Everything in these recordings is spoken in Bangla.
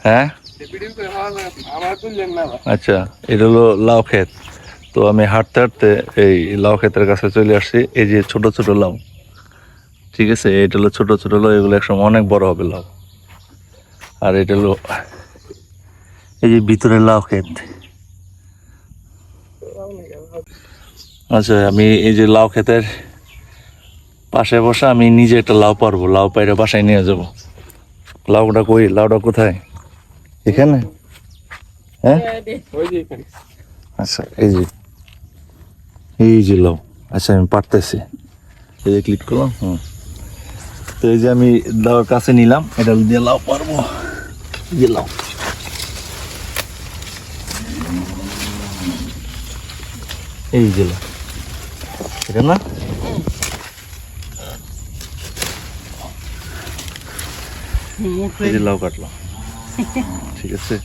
হ্যাঁ আচ্ছা, এটা হলো লাউ ক্ষেত। তো আমি হাঁটতে হাঁটতে এই লাউ ক্ষেতের কাছে চলে আসছি। এই যে ছোট ছোট লাউ, ঠিক আছে, এটা হলো ছোট ছোট লাউ, এগুলো একসময় অনেক বড় হবে লাউ। আর এটা হলো এই যে ভিতরে লাউ ক্ষেত। আচ্ছা, আমি এই যে লাউ ক্ষেতের পাশে বসে আমি নিজে একটা লাউ পারবো, লাউ পাইরে বাসায় নিয়ে যাব। লাউটা কই, লাউটা কোথায়? এখানে? হ্যাঁ আচ্ছা, এই যে লাউ। আচ্ছা, আমি পারতেছি। এই যে ক্লিক করলাম। তো এই যে আমি লাউর কাছে নিলাম, এটা দিয়ে লাউ পারবো। এই যে লাউ, এই যে লাউ, এটা না? এই যে লাউ কাটলাম, ঠিক আছে।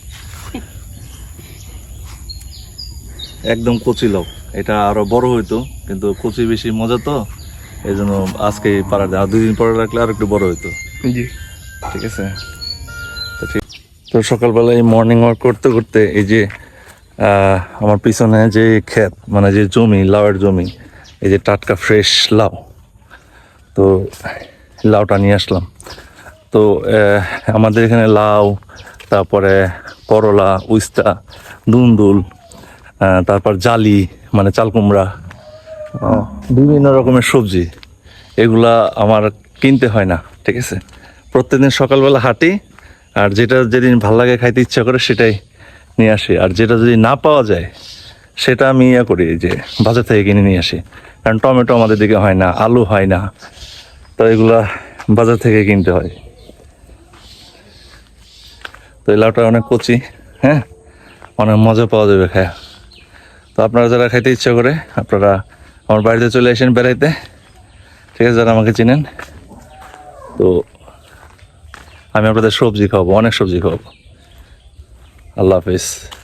একদম কচি লাউ, এটা আরো বড় হইতো, কিন্তু কচি বেশি মজা তো, এই জন্য আজকে পারা যায়। আর 2 দিন পরে রাখলে আর একটু বড় হইতো। জি, ঠিক আছে। তো ঠিক, তো সকালবেলায় মর্নিং ওয়াক করতে করতে এই যে আমার পিছনে যে ক্ষেত, মানে যে জমি, লাউয়ের জমি, এই যে টাটকা ফ্রেশ লাউ, তো লাউটা নিয়ে আসলাম। তো আমাদের এখানে লাউ, তারপরে করলা, উস্তা, দুন্দুল, তারপর জালি মানে চাল কুমড়া, বিভিন্ন রকমের সবজি, এগুলা আমার কিনতে হয় না, ঠিক আছে। প্রত্যেকদিন সকালবেলা হাঁটি, আর যেটা যেদিন ভাল লাগে খাইতে ইচ্ছা করে সেটাই নিয়ে আসি। আর যেটা যদি না পাওয়া যায় সেটা আমি করি, যে বাজার থেকে কিনে নিয়ে আসি। কারণ টমেটো আমাদের দিকে হয় না, আলু হয় না, তো এগুলা বাজার থেকে কিনতে হয়। তো এই লাউটা অনেক কচি, হ্যাঁ, অনেক মজা পাওয়া যাবে খায়। তো আপনারা যারা খাইতে ইচ্ছা করে, আপনারা আমার বাড়িতে চলে আসেন বেড়াইতে, ঠিক আছে, যারা আমাকে চিনেন। তো আমি আপনাদের সবজি খাওয়াবো, অনেক সবজি খাওয়াবো। আল্লাহ হাফিজ।